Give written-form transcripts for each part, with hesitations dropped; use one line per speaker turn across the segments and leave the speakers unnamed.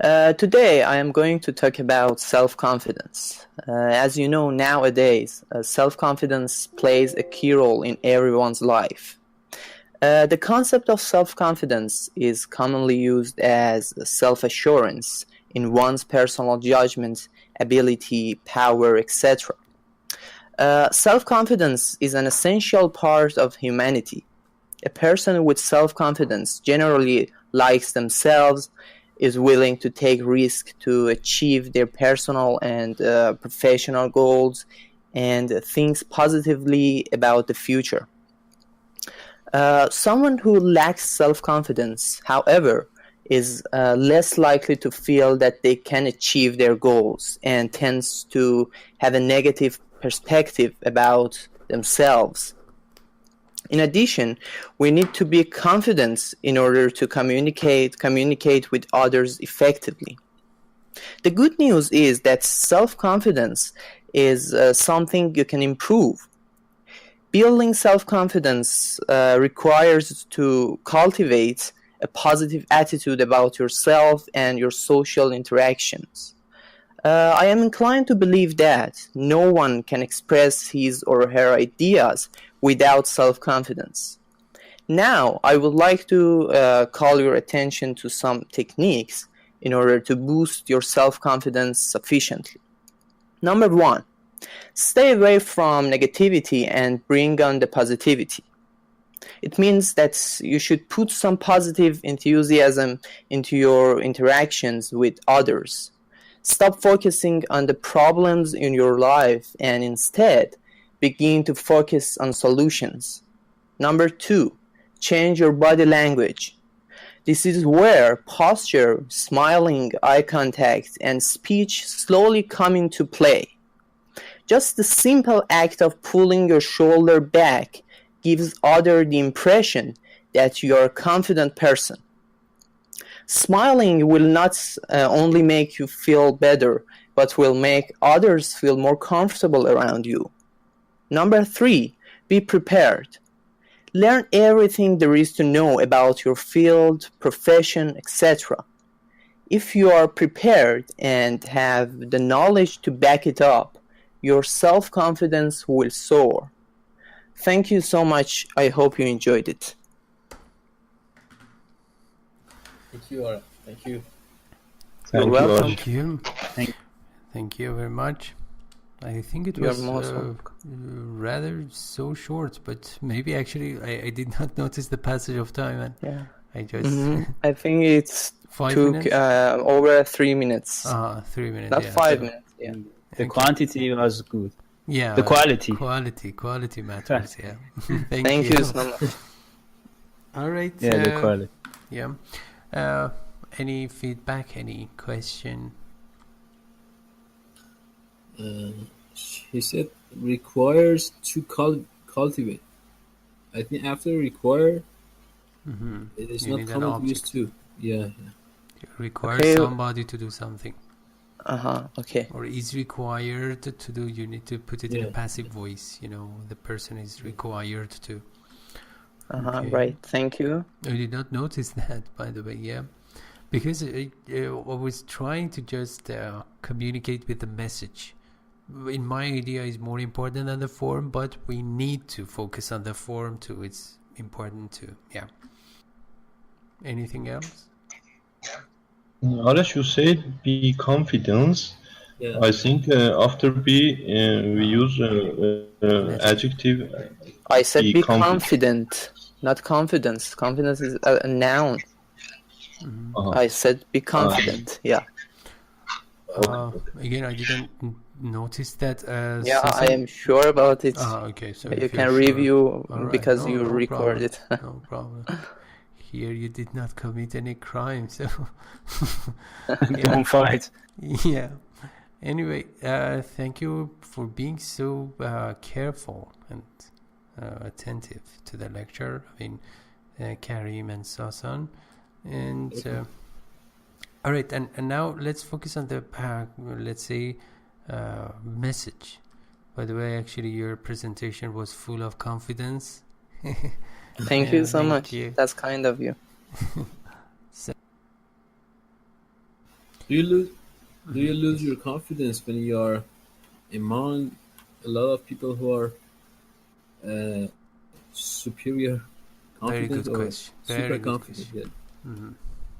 Today I am going to talk about self-confidence. As you know, nowadays, self-confidence plays a key role in everyone's life. The concept of self-confidence is commonly used as self-assurance in one's personal judgment, ability, power, etc. Self-confidence is an essential part of humanity. A person with self-confidence generally likes themselves, is willing to take risks to achieve their personal and professional goals, and thinks positively about the future. Someone who lacks self-confidence, however, is less likely to feel that they can achieve their goals and tends to have a negative perspective about themselves. In addition, we need to be confident in order to communicate with others effectively. The good news is that self-confidence is something you can improve. Building self-confidence requires to cultivate a positive attitude about yourself and your social interactions. I am inclined to believe that no one can express his or her ideas without self-confidence. Now, I would like to call your attention to some techniques in order to boost your self-confidence sufficiently. Number one, stay away from negativity and bring on the positivity. It means that you should put some positive enthusiasm into your interactions with others. Stop focusing on the problems in your life and instead begin to focus on solutions. Number two, change your body language. This is where posture, smiling, eye contact, and speech slowly come into play. Just the simple act of pulling your shoulder back gives others the impression that you are a confident person. Smiling will not only make you feel better, but will make others feel more comfortable around you. Number three, be prepared. Learn everything there is to know about your field, profession, etc. If you are prepared and have the knowledge to back it up, your self-confidence will soar. Thank you so much. I hope you enjoyed it.
Thank you, Ara. Thank you.
You're welcome.
Thank you. Thank you very much. I think it was rather so short, but maybe actually I did not notice the passage of time, and
yeah.
I just
I think it took over 3 minutes.
3 minutes.
Not 5 minutes. Yeah.
The quantity was good.
Yeah.
The quality.
Quality matters. Yeah.
Thank you so much.
All right.
Yeah, the quality.
Yeah. Any feedback? Any question?
He said requires to cultivate. I think after require, it is not common used to. Yeah.
You require somebody to do something.
Okay.
Or is required to do. You need to put it in a passive voice. You know, the person is required to.
Okay. Right. Thank you.
I did not notice that, by the way. Yeah. Because I was trying to just communicate with the message. In my idea, is more important than the form, but we need to focus on the form too. It's important too. Yeah. Anything else?
Arash, you said be confidence. Yeah. I think after be we use adjective.
I said be confident, not confidence. Confidence is a noun. I said be confident. Yeah.
Again, I didn't notice that.
Yeah, I am sure about it.
Okay. So
you can review because you recorded.
No problem. Here you did not commit any crime, so
don't fight.
Yeah. Anyway, thank you for being so careful and attentive to the lecture. I mean, Karim and Sasan. And all right, and now let's focus on the let's say message. By the way, actually your presentation was full of confidence.
Thank you so much. That's kind of you.
Do you lose your confidence when you are among a lot of people who are superior
Very
confident
good
or
question.
super
Very good
confident?
question.
Yeah.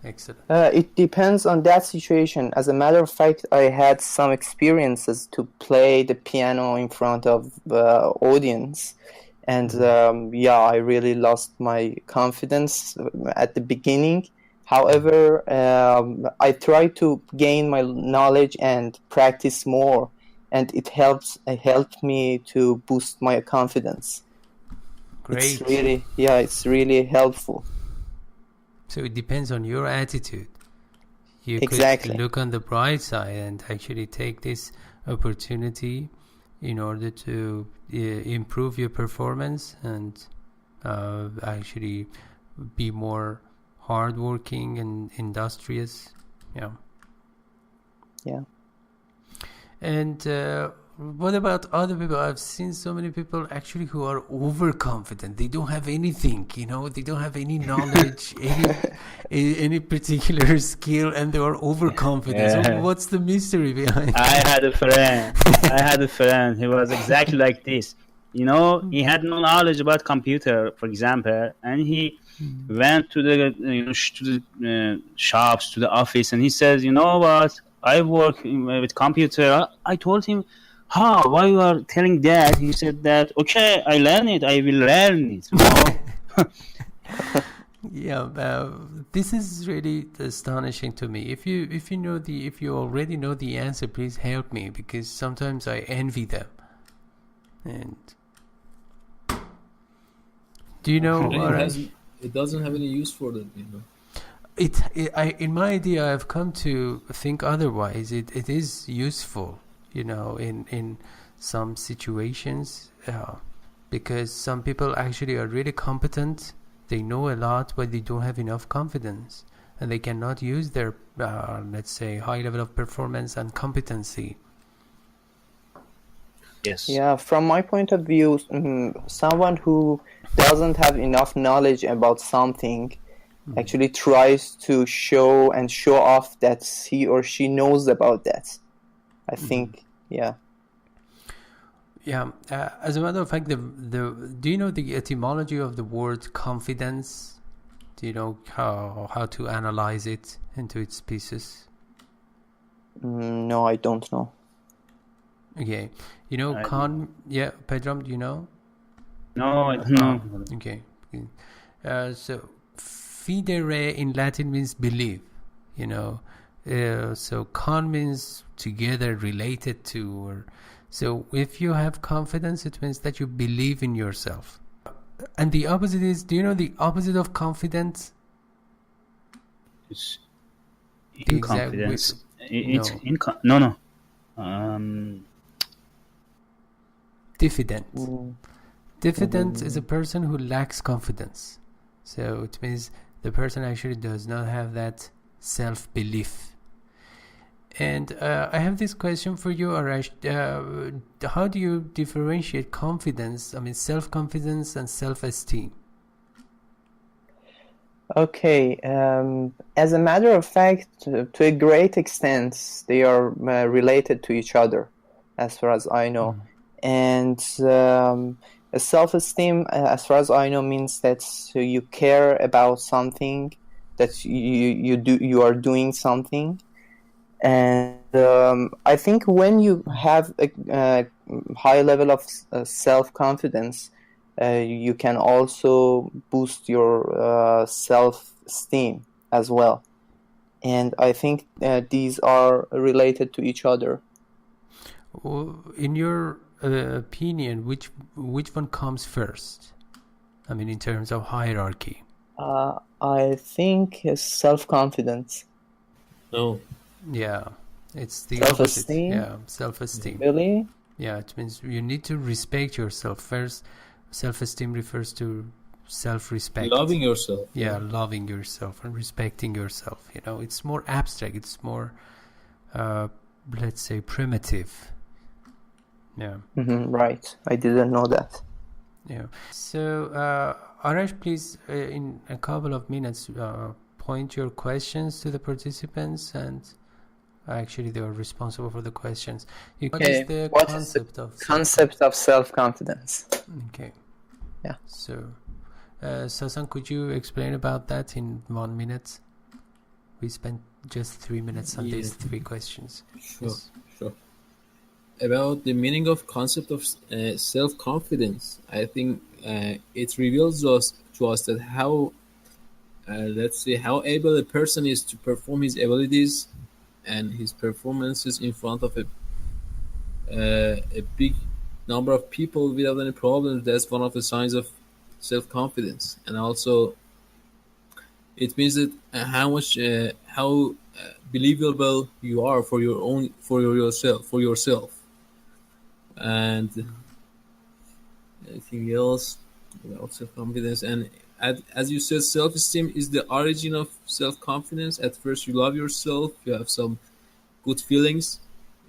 Excellent.
It depends on that situation. As a matter of fact, I had some experiences to play the piano in front of audience, and I really lost my confidence at the beginning. However, I try to gain my knowledge and practice more, and it helped me to boost my confidence.
Great.
It's really helpful.
So it depends on your attitude. You
Exactly.
could look on the bright side and actually take this opportunity in order to improve your performance and actually be more hardworking and industrious. Yeah. And what about other people? I've seen so many people actually who are overconfident. They don't have anything, they don't have any knowledge, any particular skill, and they are overconfident.
Yeah.
So what's the mystery behind
I had a friend. He was exactly like this. He had no knowledge about computer, for example, and he went to the shops, to the office, and he says, "You know what? I work with computer." I told him, "How? Why you are telling that?" He said that, "Okay, I learn it. I will learn it."
Yeah, this is really astonishing to me. If you already know the answer, please help me, because sometimes I envy them. And do you know?
It doesn't have any use for them,
In my idea, I've come to think otherwise. It is useful, in some situations, because some people actually are really competent. They know a lot, but they don't have enough confidence, and they cannot use their, let's say, high level of performance and competency.
Yes.
Yeah, from my point of view, someone who doesn't have enough knowledge about something actually tries to show off that he or she knows about that. I think, yeah.
Yeah. As a matter of fact, do you know the etymology of the word confidence? Do you know how to analyze it into its pieces?
No, I don't know.
Okay. Pedram, do you know?
No, I don't know.
Okay. So fidere in Latin means believe, so con means together, related to, or so if you have confidence, it means that you believe in yourself. And the opposite is, do you know the opposite of confidence?
It's inconfidence.
Diffident. Diffident is a person who lacks confidence. So it means the person actually does not have that self-belief. And I have this question for you, Arash. How do you differentiate self-confidence and self-esteem?
Okay. As a matter of fact, to a great extent, they are related to each other, as far as I know. And self-esteem, as far as I know, means that you care about something, that you are doing something. And I think when you have a high level of self-confidence, you can also boost your self-esteem as well. And I think these are related to each other.
In your opinion, which one comes first? In terms of hierarchy.
I think self-confidence.
No.
Yeah, it's the
self-esteem.
Opposite. Yeah, self-esteem.
Really?
Yeah, it means you need to respect yourself first. Self-esteem refers to self-respect.
Loving yourself.
Yeah, loving yourself and respecting yourself. It's more abstract. It's more, let's say, primitive. Yeah.
Right. I didn't know that.
Yeah. So, Arash, please, in a couple of minutes, point your questions to the participants, and Actually, they are responsible for the questions.
What is the concept of self-confidence?
Okay.
Yeah.
So, Sasan, could you explain about that in 1 minute? We spent just 3 minutes on these 3 questions.
Sure. About the meaning of concept of self-confidence, I think it reveals to us that how, let's say, how able a person is to perform his abilities and his performances in front of a big number of people without any problems. That's one of the signs of self-confidence, and also it means that how believable you are for yourself. And anything else about self-confidence? And as you said, self-esteem is the origin of self-confidence. At first, you love yourself. You have some good feelings.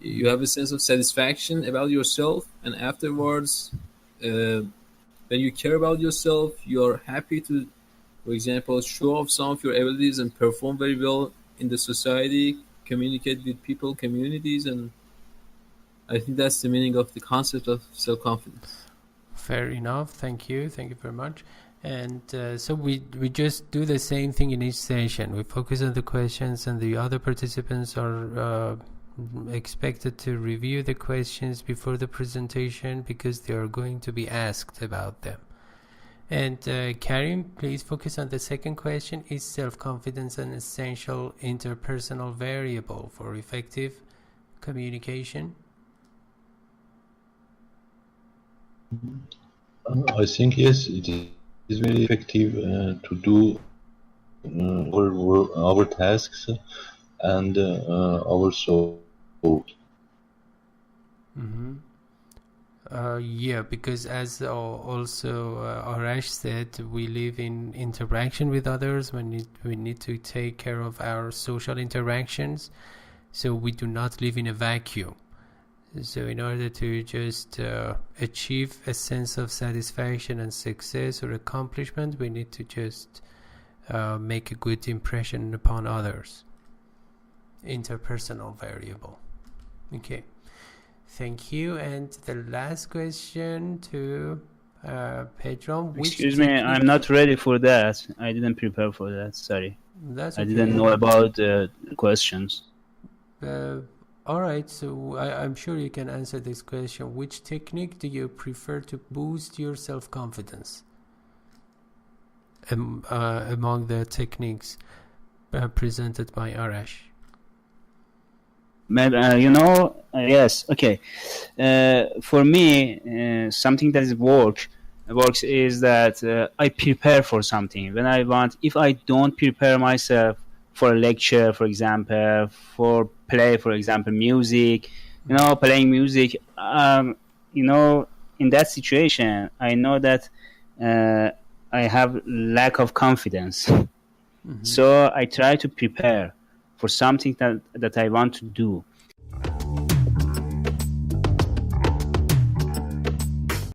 You have a sense of satisfaction about yourself, and afterwards, when you care about yourself, you're happy to, for example, show off some of your abilities and perform very well in the society, communicate with people, communities, and I think that's the meaning of the concept of self-confidence.
Fair enough. Thank you very much. And so we just do the same thing in each session. We focus on the questions, and the other participants are expected to review the questions before the presentation because they are going to be asked about them. And Karim, please focus on the second question. Is self-confidence an essential interpersonal variable for effective communication?
I think yes, it is very effective to do our tasks and our soul.
Mm-hmm. Yeah, because as also Arash said, we live in interaction with others. We need to take care of our social interactions, so we do not live in a vacuum. So in order to just achieve a sense of satisfaction and success or accomplishment, we need to just make a good impression upon others. Interpersonal variable. Okay. Thank you. And the last question to Pedro.
Excuse me, I'm not ready for that. I didn't prepare for that. Sorry.
That's okay.
I didn't know about the questions.
All right. So I'm sure you can answer this question. Which technique do you prefer to boost your self-confidence? Among the techniques presented by Arash.
Yes, okay. For me, something that works is that I prepare for something. If I don't prepare myself for a lecture, for example, for play, for example, music, playing music, in that situation, I know that I have lack of confidence. Mm-hmm. So I try to prepare for something that I want to do.